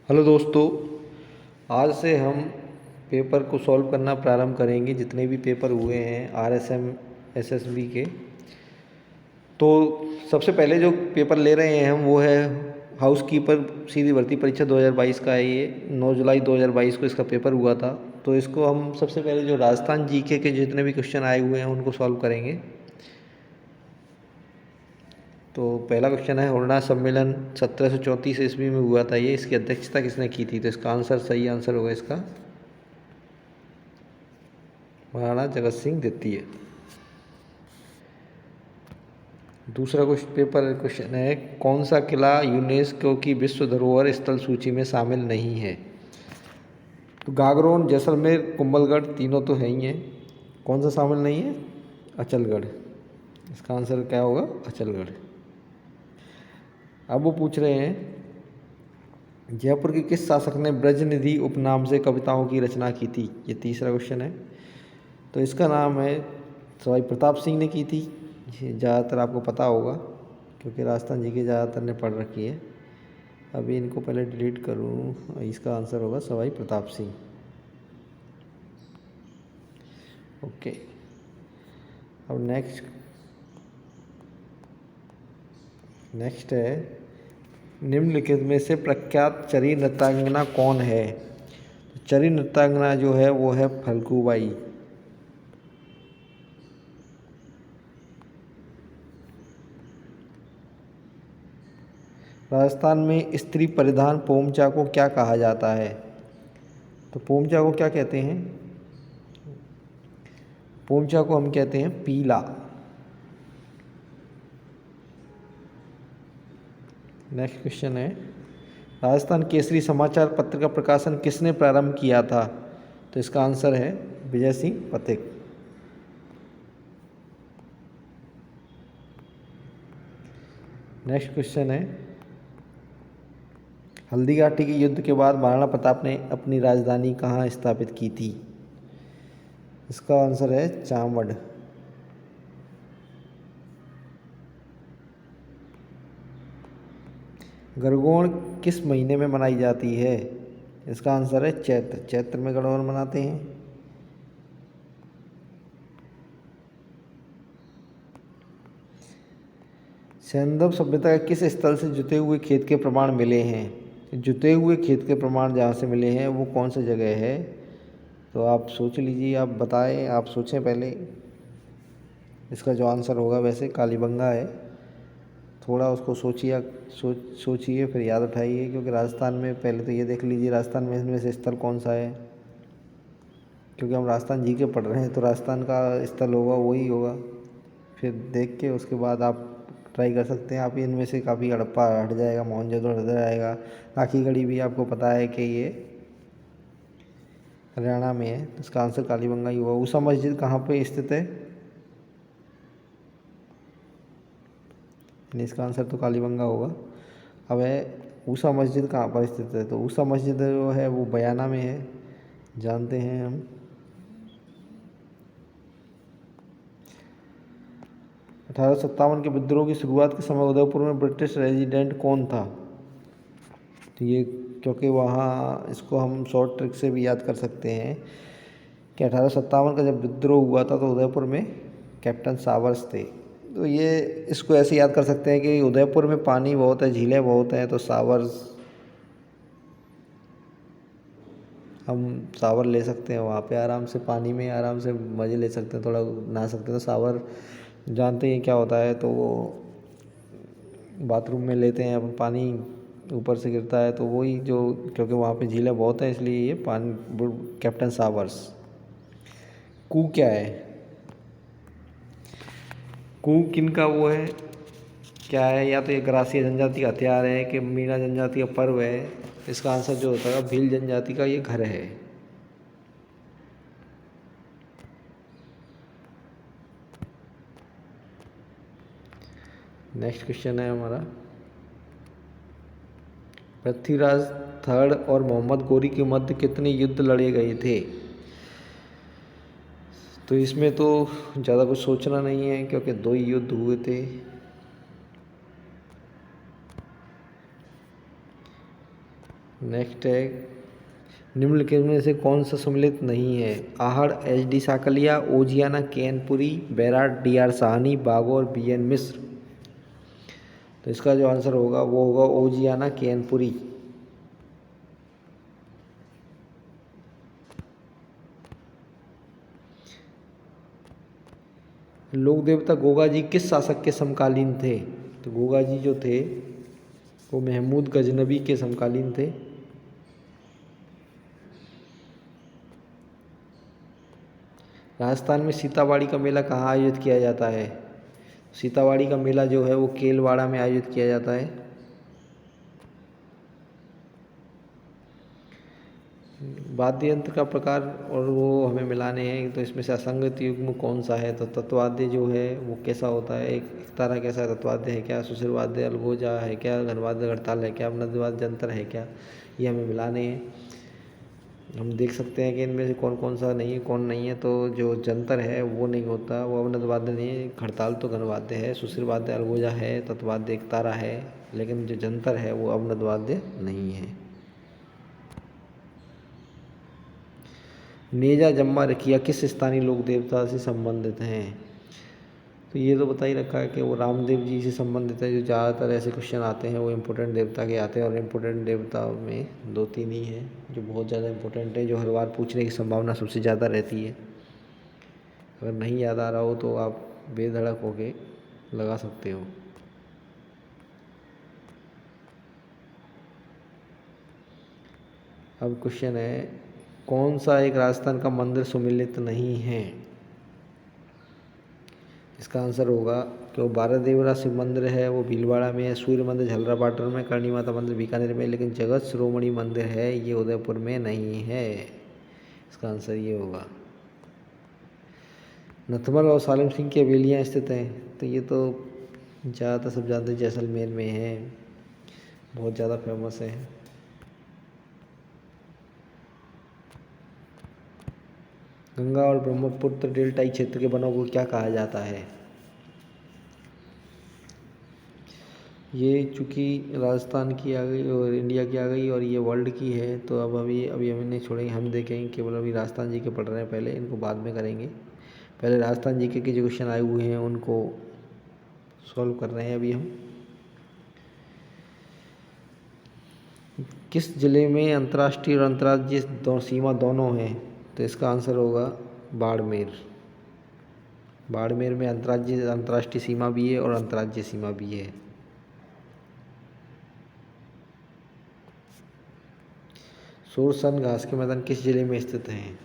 Hello दोस्तों, आज से हम पेपर को सॉल्व करना प्रारंभ करेंगे। जितने भी पेपर हुए हैं आरएसएम एसएसबी के, तो सबसे पहले जो पेपर ले रहे हैं हम वो है हाउस कीपर सीधी भर्ती परीक्षा 2022 का है। ये 9 जुलाई 2022 को इसका पेपर हुआ था। तो इसको हम सबसे पहले जो राजस्थान जीके के जितने भी क्वेश्चन आए हुए हैं उनको सॉल्व करेंगे। तो पहला क्वेश्चन है, हुरना सम्मेलन 1734 ईस्वी में हुआ था ये, इसकी अध्यक्षता किसने की थी? तो इसका आंसर, सही आंसर होगा इसका महाराणा जगत सिंह द्वितीय। दूसरा क्वेश्चन है, कौन सा किला यूनेस्को की विश्व धरोहर स्थल सूची में शामिल नहीं है? तो गागरोन, जैसलमेर, कुंभलगढ़, तीनों तो है ही हैं। कौन सा शामिल नहीं है? अचलगढ़। इसका आंसर क्या होगा? अचलगढ़। अब वो पूछ रहे हैं, जयपुर के किस शासक ने ब्रजनिधि उपनाम से कविताओं की रचना की थी? ये तीसरा क्वेश्चन है। तो इसका नाम है सवाई प्रताप सिंह ने की थी। ये ज़्यादातर आपको पता होगा क्योंकि राजस्थान जी के ज़्यादातर ने पढ़ रखी है। अभी इनको पहले डिलीट करूँ। इसका आंसर होगा सवाई प्रताप सिंह। ओके, अब नेक्स्ट है, निम्नलिखित में से प्रख्यात चरी नृत्यांगना कौन है? चरी नृत्यांगना जो है वो है फल्गुबाई। राजस्थान में स्त्री परिधान पोमचा को क्या कहा जाता है? तो पोमचा को क्या कहते हैं? पोमचा को हम कहते हैं पीला। नेक्स्ट क्वेश्चन है, राजस्थान केसरी समाचार पत्र का प्रकाशन किसने प्रारंभ किया था? तो इसका आंसर है विजय सिंह पथिक। नेक्स्ट क्वेश्चन है, हल्दीघाटी के युद्ध के बाद महाराणा प्रताप ने अपनी राजधानी कहाँ स्थापित की थी? इसका आंसर है चामड़। गणगौर किस महीने में मनाई जाती है? इसका आंसर है चैत्र। चैत्र में गणगौर मनाते हैं। सैंधव सभ्यता के किस स्थल से जुते हुए खेत के प्रमाण मिले हैं? जुते हुए खेत के प्रमाण जहाँ से मिले हैं वो कौन सी जगह है? तो आप सोच लीजिए, आप बताएं, आप सोचें पहले। इसका जो आंसर होगा वैसे कालीबंगा है। थोड़ा उसको सोचिए फिर याद उठाइए, क्योंकि राजस्थान में पहले तो ये देख लीजिए राजस्थान में इनमें से स्थल कौन सा है, क्योंकि हम राजस्थान जी के पढ़ रहे हैं तो राजस्थान का स्थल होगा वही होगा। फिर देख के उसके बाद आप ट्राई कर सकते हैं। आप इनमें से काफ़ी हड़प्पा हट जाएगा, मोहनजोदड़ो हट जाएगा, राखीगढ़ी भी आपको पता है कि ये हरियाणा में है। तो इसका आंसर कालीबंगा ही हुआ। ऊषा मस्जिद कहाँ पे स्थित है? इसका आंसर तो कालीबंगा होगा। अब है, ऊषा मस्जिद कहाँ पर स्थित है? तो ऊषा मस्जिद जो है वो बयाना में है, जानते हैं हम। 1857 के विद्रोह की शुरुआत के समय उदयपुर में ब्रिटिश रेजिडेंट कौन था? तो ये, क्योंकि वहाँ इसको हम शॉर्ट ट्रिक से भी याद कर सकते हैं कि 1857 का जब विद्रोह हुआ था तो उदयपुर में कैप्टन सावर्स थे। तो ये इसको ऐसे याद कर सकते हैं कि उदयपुर में पानी बहुत है, झीलें बहुत हैं, तो सावर्स, हम सावर ले सकते हैं वहाँ पे आराम से, पानी में आराम से मज़े ले सकते हैं, थोड़ा नहा सकते हैं। तो सावर जानते हैं क्या होता है, तो वो बाथरूम में लेते हैं अपन, पानी ऊपर से गिरता है तो वही जो, क्योंकि वहाँ पे झीलें बहुत हैं इसलिए ये पानी कैप्टन सावर्स। कू क्या है? कू किन का वो है, क्या है? या तो ये ग्रासीय जनजाति का हथियार है कि मीणा जनजाति का पर्व है? इसका आंसर जो होता है भील जनजाति का ये घर है। नेक्स्ट क्वेश्चन है हमारा, पृथ्वीराज थर्ड और मोहम्मद गोरी के मध्य कितने युद्ध लड़े गए थे? तो इसमें तो ज़्यादा कुछ सोचना नहीं है क्योंकि 2 ही युद्ध हुए थे। नेक्स्ट है, निम्नलिखित में से कौन सा सम्मिलित नहीं है? आहड़, एच डी साकलिया, ओजियाना कैनपुरी, Bairat, D R Sahni, Bagor, B N Mishra. तो इसका जो आंसर होगा वो होगा ओजियाना कैनपुरी। लोक देवता गोगा जी किस शासक के समकालीन थे? तो गोगा जी जो थे वो महमूद गजनबी के समकालीन थे। राजस्थान में सीतावाड़ी का मेला कहाँ आयोजित किया जाता है? सीतावाड़ी का मेला जो है वो केलवाड़ा में आयोजित किया जाता है। वाद्य यंत्र का प्रकार और वो हमें मिलाने हैं, तो इसमें से असंगत युग्म कौन सा है? तो तत्वाद्य जो है वो कैसा होता है? एक तारा कैसा तत्वाद्य है क्या? सुशिर वाद्य अलगोजा है क्या? घनवाद्य हड़ताल है क्या? अवनद्वाद्य यंत्र है क्या? ये हमें मिलाने हैं। हम देख सकते हैं कि इनमें से कौन कौन सा नहीं है, कौन नहीं है। तो जो जंतर है वो नहीं होता, वो अवनद वाद्य नहीं है। हड़ताल तो घनवाद्य है, सुशिर वाद्य अलगोजा है, तत्वाद्य एक तारा है, लेकिन जो जंतर है वो अवनद वाद्य नहीं है। नेजा जम्मा रखिया किस स्थानीय लोक देवता से संबंधित हैं? तो ये तो बता ही रखा है कि वो रामदेव जी से संबंधित है। जो ज़्यादातर ऐसे क्वेश्चन आते हैं वो इम्पोर्टेंट देवता के आते हैं, और इम्पोर्टेंट देवता में 2-3 ही हैं जो बहुत ज़्यादा इम्पोर्टेंट है, जो हर बार पूछने की संभावना सबसे ज़्यादा रहती है। अगर नहीं याद आ रहा हो तो आप बेधड़क होके लगा सकते हो। अब क्वेश्चन है, कौन सा एक राजस्थान का मंदिर सुमिलित नहीं है? इसका आंसर होगा कि वो बारह देवरा शिव मंदिर है, वो भीलवाड़ा में है। सूर्य मंदिर झलरा में, करणी माता मंदिर बीकानेर में, लेकिन जगत शिरोमणि मंदिर है ये उदयपुर में नहीं है। इसका आंसर ये होगा। नथमल और सालिम सिंह की हवेलियाँ स्थित हैं, तो ये तो ज़्यादातर सब जानते हैं, जैसलमेर में है, बहुत ज़्यादा फेमस है। गंगा और ब्रह्मपुत्र डेल्टाई क्षेत्र के वनों को क्या कहा जाता है? ये चूँकि राजस्थान की आ गई और इंडिया की आ गई और ये वर्ल्ड की है, तो अब अभी हम नहीं छोड़ेंगे। हम देखेंगे केवल अभी राजस्थान जी के पढ़ रहे हैं पहले, इनको बाद में करेंगे। पहले राजस्थान जी के जो क्वेश्चन आए हुए हैं उनको सॉल्व कर रहे हैं अभी हम। किस जिले में अंतर्राष्ट्रीय और अंतर्राज्यीय सीमा दोनों हैं? तो इसका आंसर होगा बाड़मेर। बाड़मेर में अंतर्राष्ट्रीय सीमा भी है और अंतर्राज्यीय सीमा भी है। शोरसन घास के मैदान किस जिले में स्थित हैं?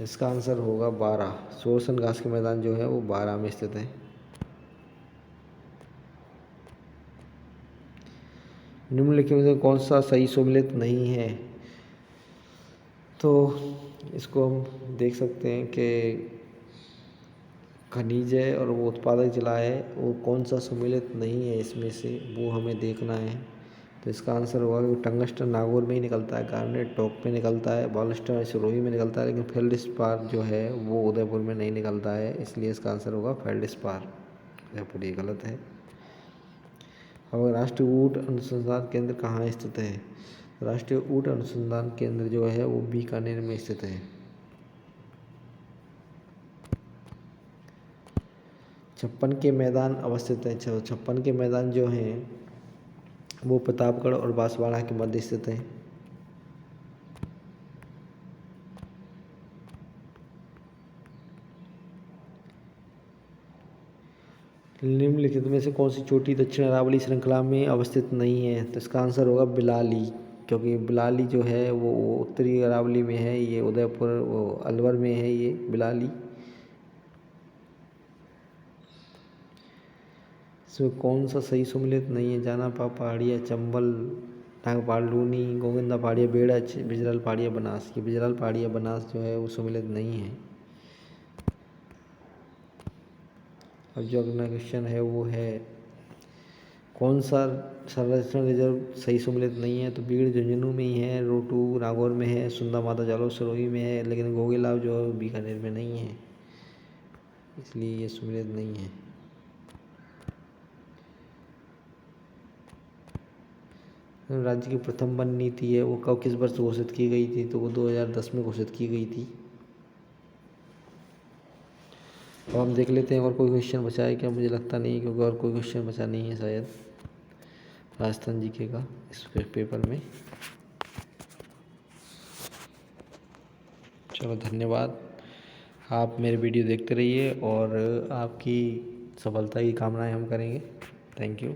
इसका आंसर होगा बारां। शोरसन घास के मैदान जो है वो बारां में स्थित है। निम्नलिखित में से कौन सा सही सम्मिलित नहीं है? तो इसको हम देख सकते हैं कि खनिज है और वो उत्पादक जिला है, वो कौन सा सम्मिलित नहीं है इसमें से, वो हमें देखना है। तो इसका आंसर होगा कि टंगस्टन नागौर में ही निकलता है, गार्नेट टॉप में निकलता है, बालस्टन सिरोही में निकलता है, लेकिन फेल्डस्पार जो है वो उदयपुर में नहीं निकलता है, इसलिए इसका आंसर होगा फेल्डस्पार। उदयपुर ये गलत है। और राष्ट्रीय ऊँट अनुसंधान केंद्र कहाँ स्थित है? राष्ट्रीय ऊँट अनुसंधान केंद्र जो है वो बीकानेर में स्थित है। छप्पन के मैदान अवस्थित है। छप्पन के मैदान जो हैं वो प्रतापगढ़ और बांसवाड़ा के मध्य स्थित है। निम्नलिखित में से कौन सी चोटी दक्षिण अरावली श्रृंखला में अवस्थित नहीं है? तो इसका आंसर होगा बिलाली, क्योंकि बिलाली जो है वो उत्तरी अरावली में है, ये उदयपुर वो अलवर में है ये बिलाली। इसमें कौन सा सही सम्मिलित नहीं है? जानापा पहाड़िया, चंबल, नागपाल, लूनी, गोविंदा पहाड़िया, बेड़च, बिजरल पहाड़िया, बनास। ये बिजरल पहाड़िया बनास जो है वो सम्मिलित नहीं है। अब जो अगला क्वेश्चन है वो है, कौन सा संरक्षण रिजर्व सही सम्मिलित नहीं है? तो बीड़ झुंझुनू में ही है, रोटू नागौर में है, सुंदा माता जालोर सिरोही में है, लेकिन गोगेलाव जो है बीकानेर में नहीं है, इसलिए ये सम्मिलित नहीं है। राज्य की प्रथम वन नीति है वो कब किस वर्ष घोषित की गई थी? तो वो 2010 में घोषित की गई थी। अब हम देख लेते हैं और कोई क्वेश्चन बचा है क्या? मुझे लगता नहीं, क्योंकि और कोई क्वेश्चन बचा नहीं है शायद राजस्थान जीके का इस पेपर में। चलो धन्यवाद। आप मेरे वीडियो देखते रहिए और आपकी सफलता की कामनाएं हम करेंगे। Thank you.